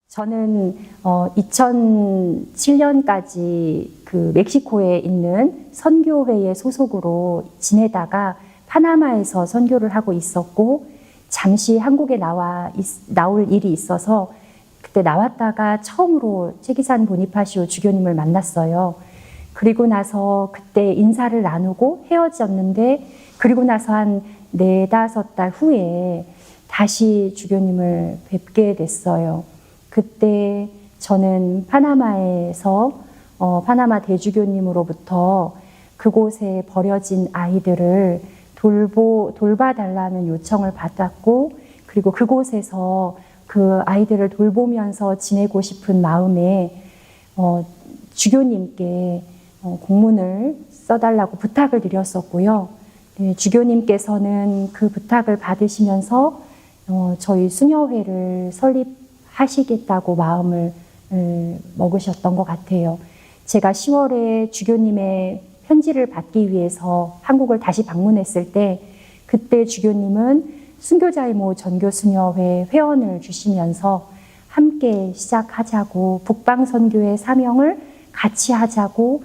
저는 2007년까지 그 멕시코에 있는 선교회의 소속으로 지내다가 파나마에서 선교를 하고 있었고, 잠시 한국에 나올 일이 있어서 그때 나왔다가 처음으로 최기산 보니파시오 주교님을 만났어요. 그리고 나서 그때 인사를 나누고 헤어졌는데, 그리고 나서 한 4-5달 후에 다시 주교님을 뵙게 됐어요. 그때 저는 파나마에서 파나마 대주교님으로부터 그곳에 버려진 아이들을 돌봐달라는 요청을 받았고, 그리고 그곳에서 그 아이들을 돌보면서 지내고 싶은 마음에 주교님께 공문을 써달라고 부탁을 드렸었고요. 네, 주교님께서는 그 부탁을 받으시면서 저희 수녀회를 설립하시겠다고 마음을 먹으셨던 것 같아요. 제가 10월에 주교님의 편지를 받기 위해서 한국을 다시 방문했을 때, 그때 주교님은 순교자의 모 전교수녀회 회원을 주시면서 함께 시작하자고, 북방선교의 사명을 같이 하자고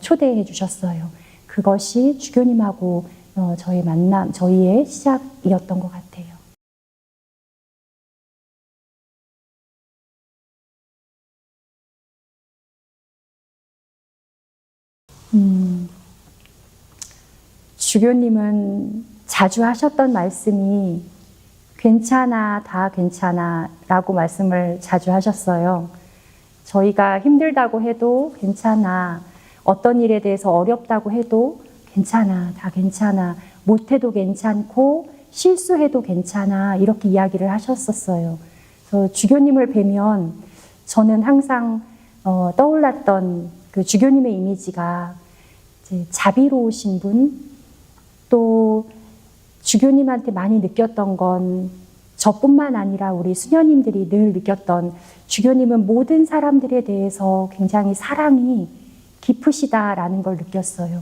초대해 주셨어요. 그것이 주교님하고 저희의 시작이었던 것 같아요. 주교님은 자주 하셨던 말씀이 괜찮아, 다 괜찮아 라고 말씀을 자주 하셨어요. 저희가 힘들다고 해도 괜찮아, 어떤 일에 대해서 어렵다고 해도 괜찮아, 다 괜찮아, 못해도 괜찮고 실수해도 괜찮아, 이렇게 이야기를 하셨었어요. 그래서 주교님을 뵈면 저는 항상 떠올랐던 그 주교님의 이미지가 이제 자비로우신 분, 또 주교님한테 많이 느꼈던 건 저뿐만 아니라 우리 수녀님들이 늘 느꼈던, 주교님은 모든 사람들에 대해서 굉장히 사랑이 깊으시다라는 걸 느꼈어요.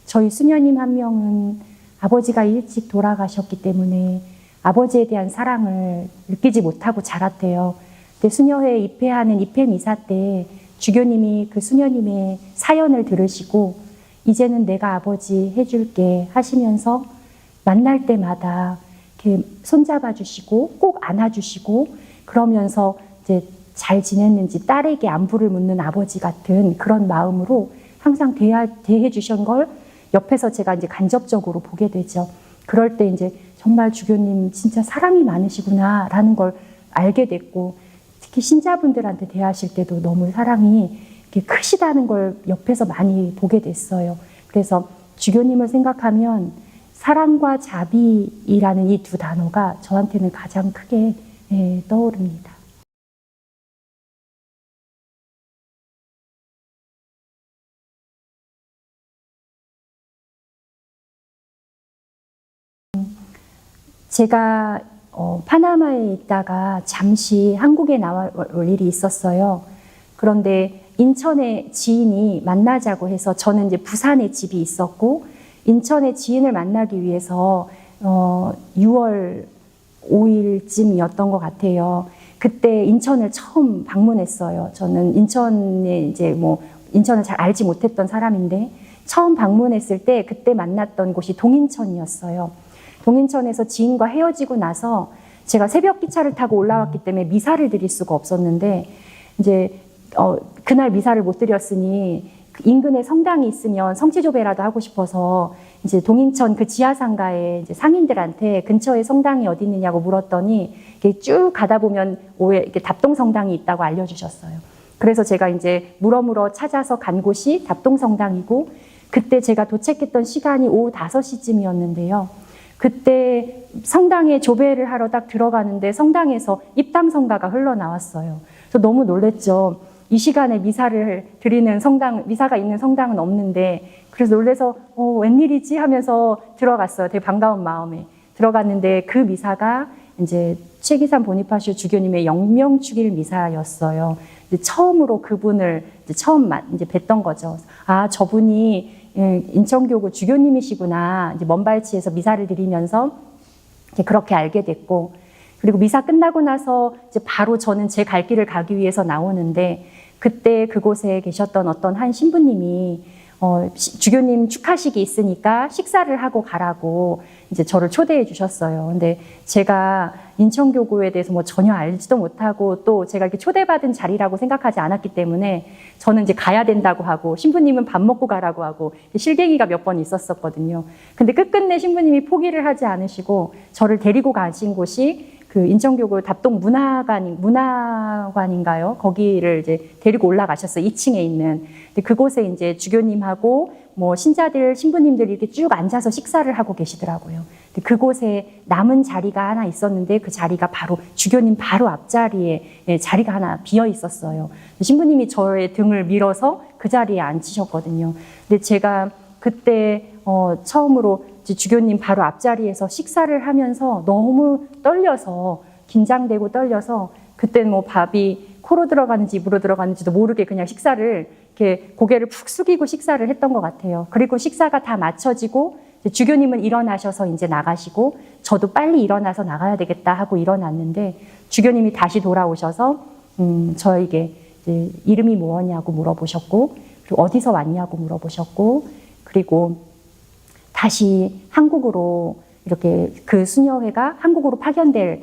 저희 수녀님 한 명은 아버지가 일찍 돌아가셨기 때문에 아버지에 대한 사랑을 느끼지 못하고 자랐대요. 근데 수녀회에 입회하는 입회 미사 때 주교님이 그 수녀님의 사연을 들으시고, 이제는 내가 아버지 해줄게 하시면서 만날 때마다 이렇게 손잡아 주시고 꼭 안아주시고, 그러면서 이제 잘 지냈는지 딸에게 안부를 묻는 아버지 같은 그런 마음으로 항상 대해 주신 걸 옆에서 제가 이제 간접적으로 보게 되죠. 그럴 때 이제 정말 주교님 진짜 사랑이 많으시구나라는 걸 알게 됐고, 특히 신자분들한테 대하실 때도 너무 사랑이 크시다는 걸 옆에서 많이 보게 됐어요. 그래서 주교님을 생각하면 사랑과 자비라는 이 두 단어가 저한테는 가장 크게 떠오릅니다. 제가 파나마에 있다가 잠시 한국에 나올 일이 있었어요. 그런데 인천에 지인이 만나자고 해서, 저는 이제 부산에 집이 있었고 인천에 지인을 만나기 위해서 6월 5일쯤이었던 것 같아요. 그때 인천을 처음 방문했어요. 저는 인천을 잘 알지 못했던 사람인데, 처음 방문했을 때 그때 만났던 곳이 동인천이었어요. 동인천에서 지인과 헤어지고 나서 제가 새벽 기차를 타고 올라왔기 때문에 미사를 드릴 수가 없었는데, 이제 그날 미사를 못 드렸으니 인근에 성당이 있으면 성체조배라도 하고 싶어서 이제 동인천 그 지하상가에 이제 상인들한테 근처에 성당이 어디 있느냐고 물었더니, 이렇게 쭉 가다 보면 이렇게 답동성당이 있다고 알려주셨어요. 그래서 제가 이제 물어물어 찾아서 간 곳이 답동성당이고, 그때 제가 도착했던 시간이 오후 5시쯤이었는데요. 그때 성당에 조배를 하러 딱 들어가는데 성당에서 입당성가가 흘러나왔어요. 그래서 너무 놀랬죠. 이 시간에 미사를 드리는 미사가 있는 성당은 없는데, 그래서 놀래서 웬일이지 하면서 들어갔어요. 되게 반가운 마음에 들어갔는데, 그 미사가 이제 최기산 보니파시오 주교님의 영명축일 미사였어요. 이제 처음으로 그분을 처음 이제 뵀던 거죠. 아, 저분이 인천교구 주교님이시구나. 이제 먼발치에서 미사를 드리면서 그렇게 알게 됐고, 그리고 미사 끝나고 나서 이제 바로 저는 제 갈 길을 가기 위해서 나오는데 그때 그곳에 계셨던 어떤 한 신부님이 주교님 축하식이 있으니까 식사를 하고 가라고 이제 저를 초대해 주셨어요. 근데 제가 인천교구에 대해서 뭐 전혀 알지도 못하고 또 제가 이렇게 초대받은 자리라고 생각하지 않았기 때문에 저는 이제 가야 된다고 하고 신부님은 밥 먹고 가라고 하고 실갱이가 몇 번 있었었거든요. 근데 끝끝내 신부님이 포기를 하지 않으시고 저를 데리고 가신 곳이 그 인천교구 답동 문화관인가요? 거기를 이제 데리고 올라가셨어요. 2층에 있는. 근데 그곳에 이제 주교님하고 뭐 신자들, 신부님들이 이렇게 쭉 앉아서 식사를 하고 계시더라고요. 근데 그곳에 남은 자리가 하나 있었는데 그 자리가 바로 주교님 바로 앞자리에 자리가 하나 비어 있었어요. 신부님이 저의 등을 밀어서 그 자리에 앉히셨거든요. 근데 제가 그때 처음으로 주교님 바로 앞자리에서 식사를 하면서 너무 떨려서 긴장되고 떨려서 그때는 뭐 밥이 코로 들어가는지 입으로 들어가는지도 모르게 그냥 식사를 이렇게 고개를 푹 숙이고 식사를 했던 것 같아요. 그리고 식사가 다 마쳐지고 주교님은 일어나셔서 이제 나가시고 저도 빨리 일어나서 나가야 되겠다 하고 일어났는데 주교님이 다시 돌아오셔서 저에게 이제 이름이 뭐냐고 물어보셨고 그리고 어디서 왔냐고 물어보셨고 그리고 다시 한국으로 이렇게 그 수녀회가 한국으로 파견될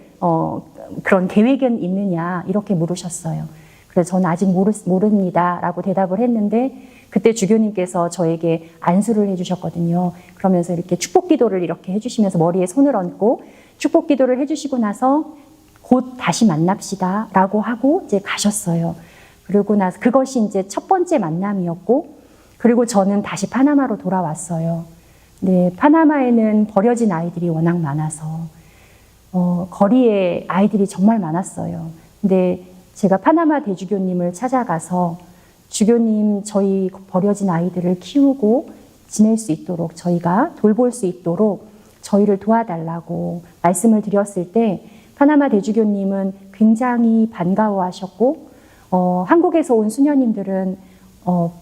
그런 계획은 있느냐 이렇게 물으셨어요. 그래서 저는 아직 모릅니다라고 대답을 했는데 그때 주교님께서 저에게 안수를 해주셨거든요. 그러면서 이렇게 축복 기도를 이렇게 해주시면서 머리에 손을 얹고 축복 기도를 해주시고 나서 곧 다시 만납시다라고 하고 이제 가셨어요. 그러고 나서 그것이 이제 첫 번째 만남이었고 그리고 저는 다시 파나마로 돌아왔어요. 네, 파나마에는 버려진 아이들이 워낙 많아서 거리에 아이들이 정말 많았어요. 근데 제가 파나마 대주교님을 찾아가서 주교님 저희 버려진 아이들을 키우고 지낼 수 있도록 저희가 돌볼 수 있도록 저희를 도와달라고 말씀을 드렸을 때 파나마 대주교님은 굉장히 반가워하셨고 한국에서 온 수녀님들은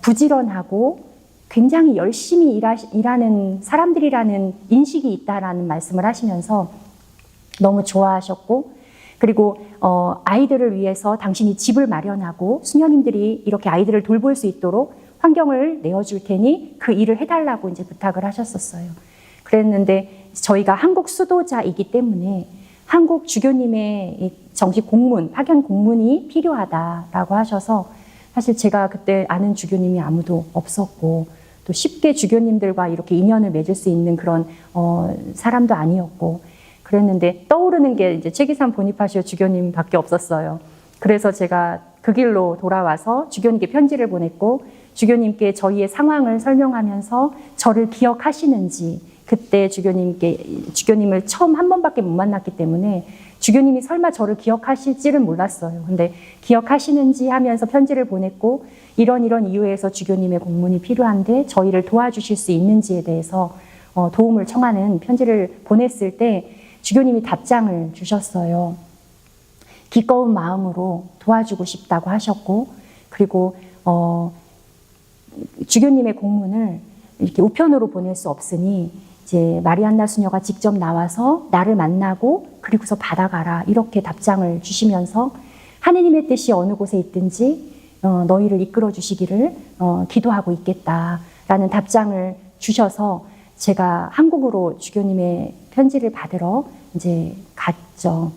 부지런하고 굉장히 열심히 일하는 사람들이라는 인식이 있다라는 말씀을 하시면서 너무 좋아하셨고 그리고 아이들을 위해서 당신이 집을 마련하고 수녀님들이 이렇게 아이들을 돌볼 수 있도록 환경을 내어줄 테니 그 일을 해달라고 이제 부탁을 하셨었어요. 그랬는데 저희가 한국 수도자이기 때문에 한국 주교님의 정식 공문, 파견 공문이 필요하다라고 하셔서 사실 제가 그때 아는 주교님이 아무도 없었고 또 쉽게 주교님들과 이렇게 인연을 맺을 수 있는 그런 사람도 아니었고 그랬는데 떠오르는 게 이제 최기산 보니파시오 주교님밖에 없었어요. 그래서 제가 그 길로 돌아와서 주교님께 편지를 보냈고 주교님께 저희의 상황을 설명하면서 저를 기억하시는지 그때 주교님을 처음 한 번밖에 못 만났기 때문에 주교님이 설마 저를 기억하실지는 몰랐어요. 근데 기억하시는지 하면서 편지를 보냈고 이런 이유에서 주교님의 공문이 필요한데 저희를 도와주실 수 있는지에 대해서 도움을 청하는 편지를 보냈을 때 주교님이 답장을 주셨어요. 기꺼운 마음으로 도와주고 싶다고 하셨고 그리고 주교님의 공문을 이렇게 우편으로 보낼 수 없으니 이제 마리안나 수녀가 직접 나와서 나를 만나고 그리고서 받아가라 이렇게 답장을 주시면서 하느님의 뜻이 어느 곳에 있든지 너희를 이끌어 주시기를 기도하고 있겠다라는 답장을 주셔서 제가 한국으로 주교님의 편지를 받으러 이제 갔죠.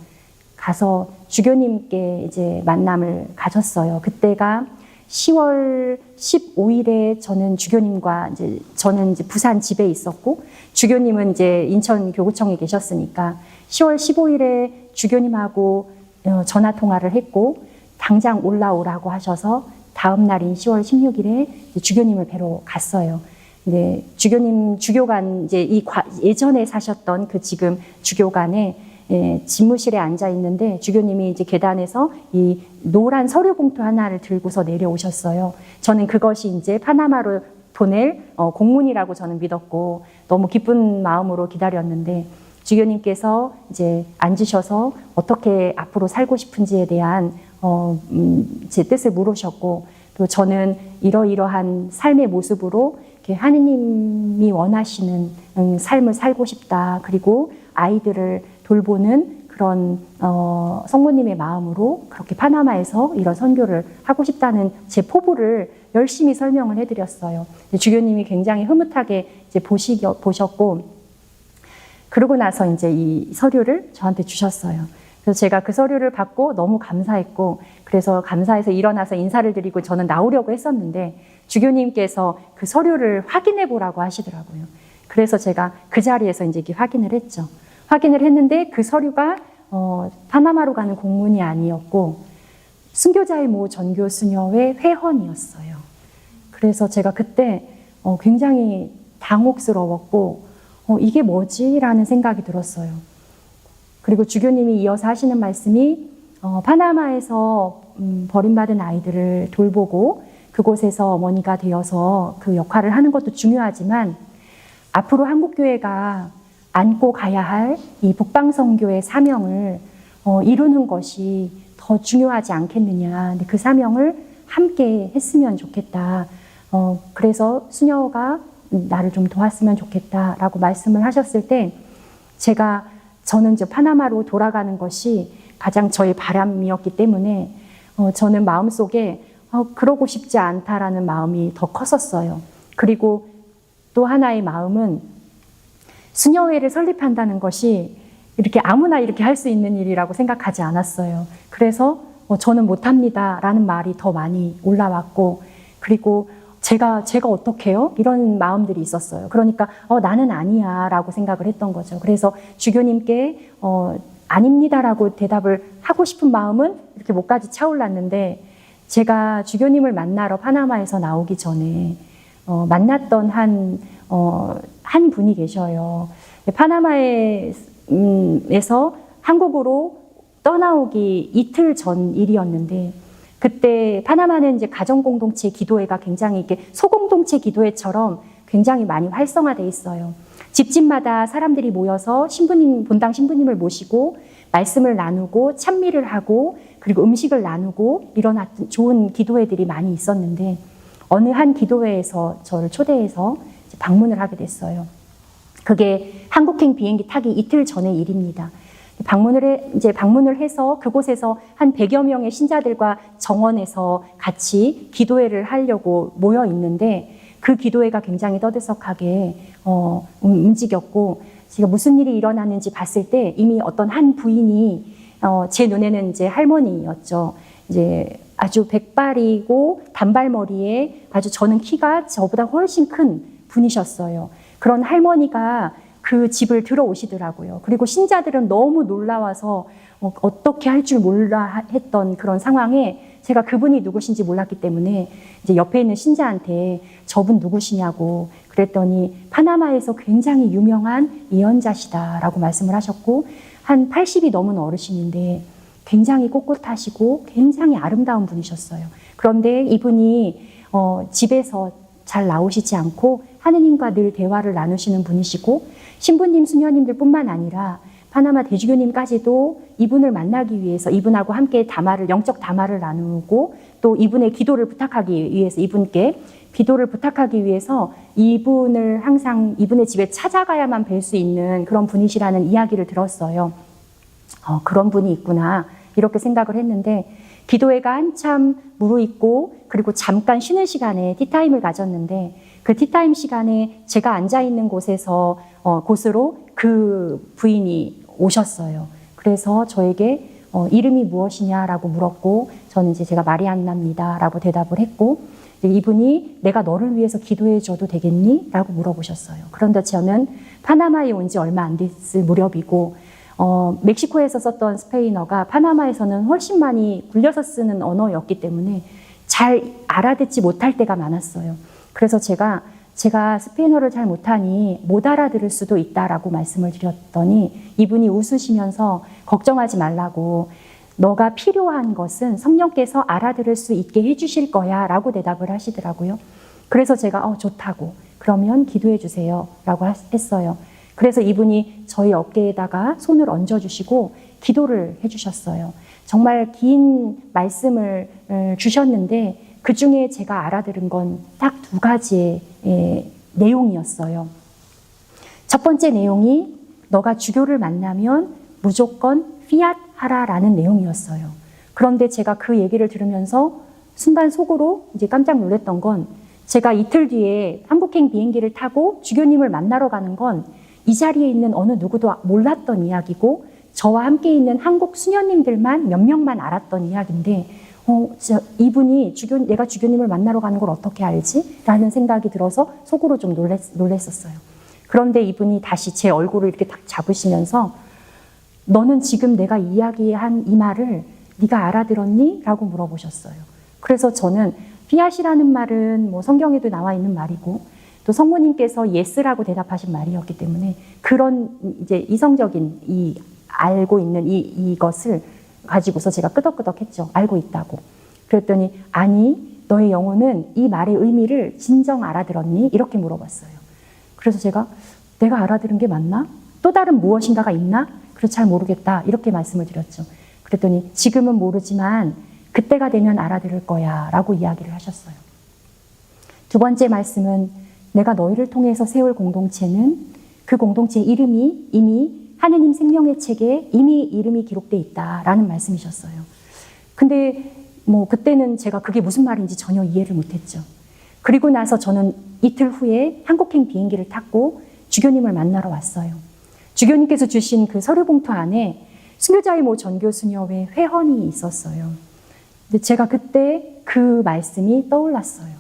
가서 주교님께 이제 만남을 가졌어요. 그때가 10월 15일에 저는 주교님과 저는 부산 집에 있었고 주교님은 이제 인천 교구청에 계셨으니까 10월 15일에 주교님하고 전화 통화를 했고 당장 올라오라고 하셔서 다음 날인 10월 16일에 주교님을 뵈러 갔어요. 근데 주교님 주교관 예전에 사셨던 그 지금 주교관에 집무실에 앉아 있는데 주교님이 이제 계단에서 이 노란 서류 봉투 하나를 들고서 내려오셨어요. 저는 그것이 이제 파나마로 보낼 공문이라고 저는 믿었고 너무 기쁜 마음으로 기다렸는데 주교님께서 이제 앉으셔서 어떻게 앞으로 살고 싶은지에 대한 제 뜻을 물으셨고 또 저는 이러이러한 삶의 모습으로 이렇게 하느님이 원하시는 삶을 살고 싶다. 그리고 아이들을 돌보는 그런 성모님의 마음으로 그렇게 파나마에서 이런 선교를 하고 싶다는 제 포부를 열심히 설명을 해드렸어요. 주교님이 굉장히 흐뭇하게 이제 보셨고, 그러고 나서 이제 이 서류를 저한테 주셨어요. 그래서 제가 그 서류를 받고 너무 감사했고, 그래서 감사해서 일어나서 인사를 드리고 저는 나오려고 했었는데, 주교님께서 그 서류를 확인해 보라고 하시더라고요. 그래서 제가 그 자리에서 이제 확인을 했죠. 확인을 했는데 그 서류가 파나마로 가는 공문이 아니었고 순교자의 모 전교 수녀회 회헌이었어요. 그래서 제가 그때 굉장히 당혹스러웠고 이게 뭐지? 라는 생각이 들었어요. 그리고 주교님이 이어서 하시는 말씀이 파나마에서 버림받은 아이들을 돌보고 그곳에서 어머니가 되어서 그 역할을 하는 것도 중요하지만 앞으로 한국교회가 안고 가야 할 이 북방선교의 사명을 이루는 것이 더 중요하지 않겠느냐. 근데 그 사명을 함께 했으면 좋겠다. 그래서 수녀가 나를 좀 도왔으면 좋겠다라고 말씀을 하셨을 때 저는 이제 파나마로 돌아가는 것이 가장 저의 바람이었기 때문에 저는 마음속에 그러고 싶지 않다라는 마음이 더 컸었어요. 그리고 또 하나의 마음은 수녀회를 설립한다는 것이 이렇게 아무나 이렇게 할 수 있는 일이라고 생각하지 않았어요. 그래서 저는 못합니다 라는 말이 더 많이 올라왔고, 그리고 제가 어떻게 해요? 이런 마음들이 있었어요. 그러니까 나는 아니야 라고 생각을 했던 거죠. 그래서 주교님께 아닙니다라고 대답을 하고 싶은 마음은 이렇게 목까지 차올랐는데, 제가 주교님을 만나러 파나마에서 나오기 전에 만났던 한 분이 계셔요. 파나마에서 한국으로 떠나오기 이틀 전 일이었는데, 그때 파나마는 이제 가정공동체 기도회가 굉장히 이렇게 소공동체 기도회처럼 굉장히 많이 활성화되어 있어요. 집집마다 사람들이 모여서 본당 신부님을 모시고 말씀을 나누고 찬미를 하고 그리고 음식을 나누고 이런 좋은 기도회들이 많이 있었는데, 어느 한 기도회에서 저를 초대해서 방문을 하게 됐어요. 그게 한국행 비행기 타기 이틀 전의 일입니다. 방문을 해서 그곳에서 한 100여 명의 신자들과 정원에서 같이 기도회를 하려고 모여 있는데, 그 기도회가 굉장히 떠들썩하게 움직였고, 제가 무슨 일이 일어났는지 봤을 때 이미 어떤 한 부인이 제 눈에는 이제 할머니였죠. 이제 아주 백발이고 단발머리에 아주 저는 키가 저보다 훨씬 큰 분이셨어요. 그런 할머니가 그 집을 들어오시더라고요. 그리고 신자들은 너무 놀라워서 어떻게 할 줄 몰라 했던 그런 상황에 제가 그분이 누구신지 몰랐기 때문에 이제 옆에 있는 신자한테 저분 누구시냐고 그랬더니 파나마에서 굉장히 유명한 예언자시다라고 말씀을 하셨고, 한 80이 넘은 어르신인데 굉장히 꼿꼿하시고 굉장히 아름다운 분이셨어요. 그런데 이분이 집에서 잘 나오시지 않고 하느님과 늘 대화를 나누시는 분이시고, 신부님, 수녀님들 뿐만 아니라 파나마 대주교님까지도 이분을 만나기 위해서 이분하고 함께 영적 담화를 나누고 또 이분의 기도를 부탁하기 위해서 이분께 기도를 부탁하기 위해서 이분을 항상 이분의 집에 찾아가야만 뵐 수 있는 그런 분이시라는 이야기를 들었어요. 그런 분이 있구나 이렇게 생각을 했는데, 기도회가 한참 무르익고 그리고 잠깐 쉬는 시간에 티타임을 가졌는데, 그 티타임 시간에 제가 앉아있는 곳으로 그 부인이 오셨어요. 그래서 저에게 이름이 무엇이냐라고 물었고, 저는 이제 제가 마리안나입니다 라고 대답을 했고, 이분이 내가 너를 위해서 기도해 줘도 되겠니? 라고 물어보셨어요. 그런데 저는 파나마에 온 지 얼마 안 됐을 무렵이고, 멕시코에서 썼던 스페인어가 파나마에서는 훨씬 많이 굴려서 쓰는 언어였기 때문에 잘 알아듣지 못할 때가 많았어요. 그래서 제가 스페인어를 잘 못하니 못 알아들을 수도 있다라고 말씀을 드렸더니 이분이 웃으시면서 걱정하지 말라고, 너가 필요한 것은 성령께서 알아들을 수 있게 해주실 거야 라고 대답을 하시더라고요. 그래서 제가 좋다고, 그러면 기도해 주세요 라고 했어요. 그래서 이분이 저희 어깨에다가 손을 얹어주시고 기도를 해주셨어요. 정말 긴 말씀을 주셨는데 그 중에 제가 알아들은 건 딱 2가지의 내용이었어요. 첫 번째 내용이, 너가 주교를 만나면 무조건 피앗 하라라는 내용이었어요. 그런데 제가 그 얘기를 들으면서 순간 속으로 이제 깜짝 놀랐던 건 제가 이틀 뒤에 한국행 비행기를 타고 주교님을 만나러 가는 건 이 자리에 있는 어느 누구도 몰랐던 이야기고 저와 함께 있는 한국 수녀님들만 몇 명만 알았던 이야기인데 이분이 내가 주교님을 만나러 가는 걸 어떻게 알지? 라는 생각이 들어서 속으로 좀 놀랬었어요. 그런데 이분이 다시 제 얼굴을 이렇게 딱 잡으시면서 너는 지금 내가 이야기한 이 말을 네가 알아들었니? 라고 물어보셨어요. 그래서 저는 피앗이라는 말은 뭐 성경에도 나와 있는 말이고 또 성모님께서 예스라고 대답하신 말이었기 때문에 그런 이제 이성적인 알고 있는 이것을 가지고서 제가 끄덕끄덕했죠. 알고 있다고. 그랬더니 아니 너의 영혼은 이 말의 의미를 진정 알아들었니? 이렇게 물어봤어요. 그래서 제가 내가 알아들은 게 맞나? 또 다른 무엇인가가 있나? 그래서 잘 모르겠다. 이렇게 말씀을 드렸죠. 그랬더니 지금은 모르지만 그때가 되면 알아들을 거야 라고 이야기를 하셨어요. 두 번째 말씀은 내가 너희를 통해서 세울 공동체는 그 공동체 이름이 이미 하느님 생명의 책에 이미 이름이 기록되어 있다라는 말씀이셨어요. 근데 뭐 그때는 제가 그게 무슨 말인지 전혀 이해를 못했죠. 그리고 나서 저는 이틀 후에 한국행 비행기를 탔고 주교님을 만나러 왔어요. 주교님께서 주신 그 서류 봉투 안에 순교자의 모 전교수녀회 회헌이 있었어요. 근데 제가 그때 그 말씀이 떠올랐어요.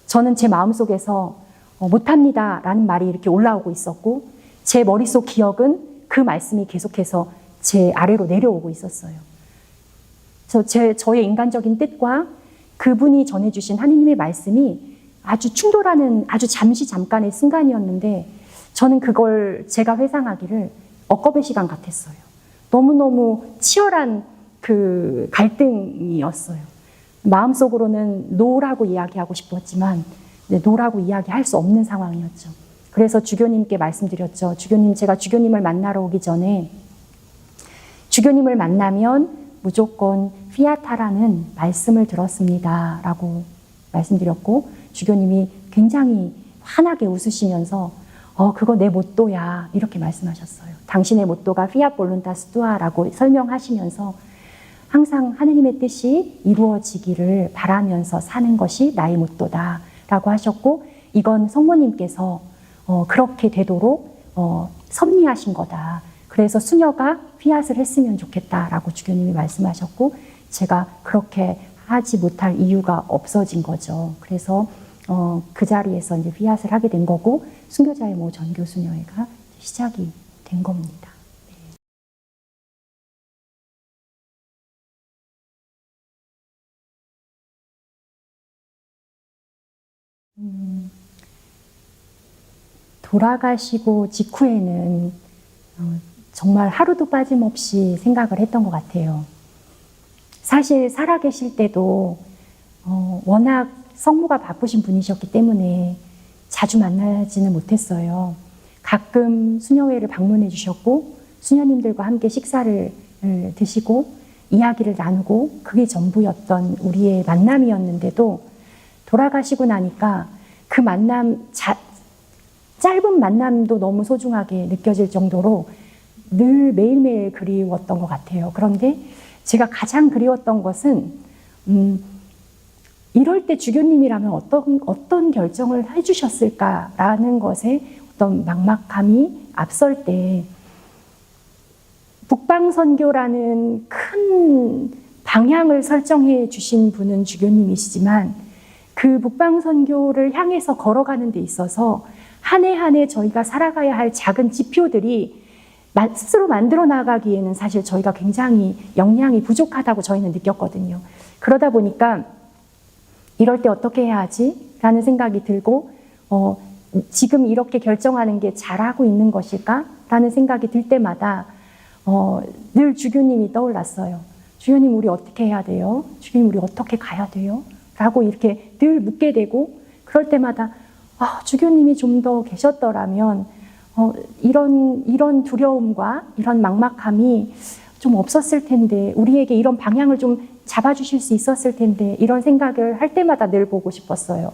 저는 제 마음속에서 못합니다 라는 말이 이렇게 올라오고 있었고 제 머릿속 기억은 그 말씀이 계속해서 제 아래로 내려오고 있었어요. 저의 인간적인 뜻과 그분이 전해주신 하느님의 말씀이 아주 충돌하는 아주 잠깐의 순간이었는데 저는 그걸 제가 회상하기를 억겁의 시간 같았어요. 너무너무 치열한 그 갈등이었어요. 마음속으로는 노라고 이야기하고 싶었지만 노라고 이야기할 수 없는 상황이었죠. 그래서 주교님께 말씀드렸죠. 주교님, 제가 주교님을 만나러 오기 전에 주교님을 만나면 무조건 피아타라는 말씀을 들었습니다 라고 말씀드렸고 주교님이 굉장히 환하게 웃으시면서 그거 내 모토야 이렇게 말씀하셨어요. 당신의 모토가 피앗 볼룬타스 투아라고 설명하시면서 항상 하느님의 뜻이 이루어지기를 바라면서 사는 것이 나의 모토다 라고 하셨고 이건 성모님께서 그렇게 되도록 섭리하신 거다. 그래서 수녀가 피앗을 했으면 좋겠다라고 주교님이 말씀하셨고 제가 그렇게 하지 못할 이유가 없어진 거죠. 그래서 그 자리에서 이제 피앗을 하게 된 거고 순교자의 모 전교수녀회가 시작이 된 겁니다. 돌아가시고 직후에는 정말 하루도 빠짐없이 생각을 했던 것 같아요. 사실 살아계실 때도 워낙 성모가 바쁘신 분이셨기 때문에 자주 만나지는 못했어요. 가끔 수녀회를 방문해 주셨고 수녀님들과 함께 식사를 드시고 이야기를 나누고 그게 전부였던 우리의 만남이었는데도 돌아가시고 나니까 그 만남 짧은 만남도 너무 소중하게 느껴질 정도로 늘 매일매일 그리웠던 것 같아요. 그런데 제가 가장 그리웠던 것은 이럴 때 주교님이라면 어떤 결정을 해주셨을까라는 것에 어떤 막막함이 앞설 때 북방선교라는 큰 방향을 설정해 주신 분은 주교님이시지만 그 북방선교를 향해서 걸어가는 데 있어서 한 해 한 해 저희가 살아가야 할 작은 지표들이 스스로 만들어 나가기에는 사실 저희가 굉장히 역량이 부족하다고 저희는 느꼈거든요. 그러다 보니까 이럴 때 어떻게 해야 하지? 라는 생각이 들고 지금 이렇게 결정하는 게 잘하고 있는 것일까? 라는 생각이 들 때마다 늘 주교님이 떠올랐어요. 주교님 우리 어떻게 해야 돼요? 주교님 우리 어떻게 가야 돼요? 라고 이렇게 늘 묻게 되고 그럴 때마다 주교님이 좀 더 계셨더라면 이런 두려움과 이런 막막함이 좀 없었을 텐데 우리에게 이런 방향을 좀 잡아주실 수 있었을 텐데 이런 생각을 할 때마다 늘 보고 싶었어요.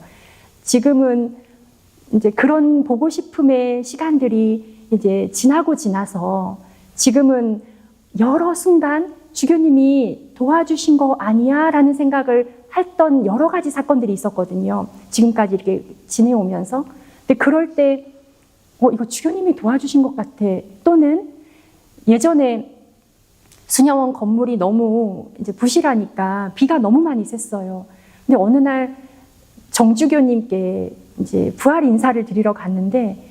지금은 이제 그런 보고 싶음의 시간들이 이제 지나고 지나서 지금은 여러 순간 주교님이 도와주신 거 아니야? 라는 생각을 했던 여러 가지 사건들이 있었거든요. 지금까지 이렇게 지내오면서. 근데 그럴 때, 이거 주교님이 도와주신 것 같아. 또는 예전에 수녀원 건물이 너무 이제 부실하니까 비가 너무 많이 샜어요. 근데 어느 날 정주교님께 이제 부활 인사를 드리러 갔는데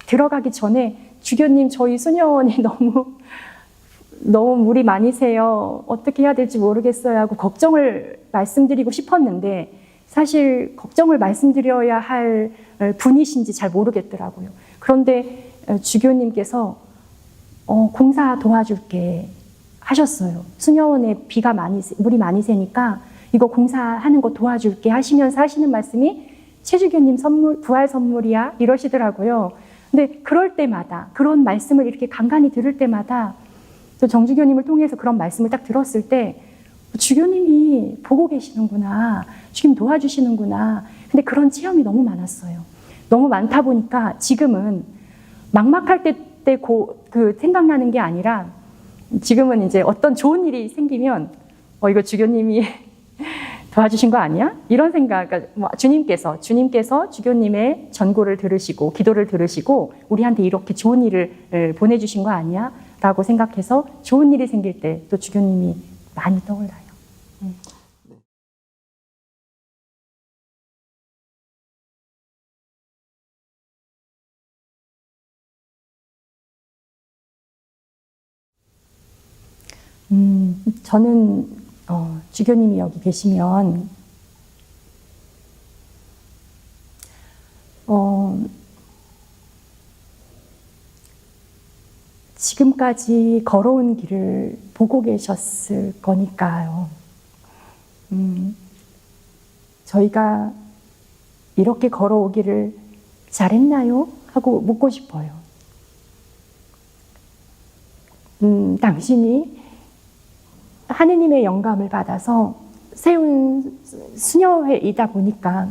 들어가기 전에 주교님 저희 수녀원이 너무 물이 많이 새요. 어떻게 해야 될지 모르겠어요 하고 걱정을 말씀드리고 싶었는데 사실 걱정을 말씀드려야 할 분이신지 잘 모르겠더라고요. 그런데 주교님께서 공사 도와줄게 하셨어요. 수녀원에 물이 많이 새니까 이거 공사하는 거 도와줄게 하시면서 하시는 말씀이 최주교님 선물, 부활 선물이야 이러시더라고요. 근데 그럴 때마다 그런 말씀을 이렇게 간간히 들을 때마다 또 정주교님을 통해서 그런 말씀을 딱 들었을 때 주교님이 보고 계시는구나. 주님 도와주시는구나. 근데 그런 체험이 너무 많았어요. 너무 많다 보니까 지금은 막막할 때 생각나는 게 아니라 지금은 이제 어떤 좋은 일이 생기면 이거 주교님이 도와주신 거 아니야? 이런 생각, 그러니까 주님께서 주교님의 전고를 들으시고 기도를 들으시고 우리한테 이렇게 좋은 일을 보내주신 거 아니야? 라고 생각해서 좋은 일이 생길 때 또 주교님이 많이 떠올라요. 저는 주교님이 여기 계시면 지금까지 걸어온 길을 보고 계셨을 거니까요. 저희가 이렇게 걸어오기를 잘했나요? 하고 묻고 싶어요. 당신이 하느님의 영감을 받아서 세운 수녀회이다 보니까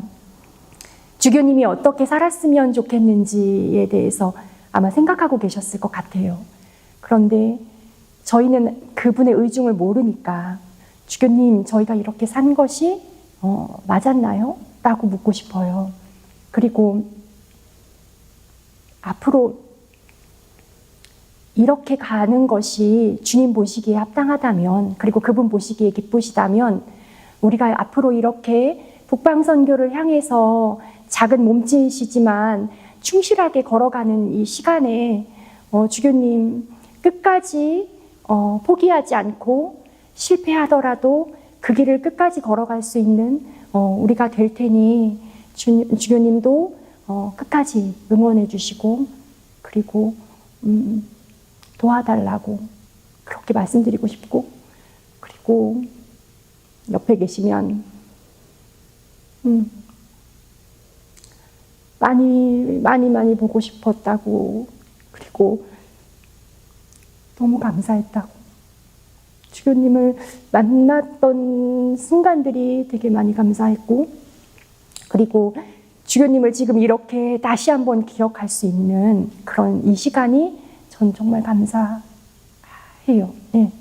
주교님이 어떻게 살았으면 좋겠는지에 대해서 아마 생각하고 계셨을 것 같아요. 그런데 저희는 그분의 의중을 모르니까 주교님 저희가 이렇게 산 것이 맞았나요? 라고 묻고 싶어요. 그리고 앞으로 이렇게 가는 것이 주님 보시기에 합당하다면, 그리고 그분 보시기에 기쁘시다면 우리가 앞으로 이렇게 북방선교를 향해서 작은 몸짓이지만 충실하게 걸어가는 이 시간에 주교님 끝까지 포기하지 않고 실패하더라도 그 길을 끝까지 걸어갈 수 있는 우리가 될 테니 주교님도 끝까지 응원해 주시고 그리고 도와달라고 그렇게 말씀드리고 싶고, 그리고 옆에 계시면 많이 보고 싶었다고, 그리고 너무 감사했다고, 주교님을 만났던 순간들이 되게 많이 감사했고, 그리고 주교님을 지금 이렇게 다시 한번 기억할 수 있는 그런 이 시간이 전 정말 감사해요. 네.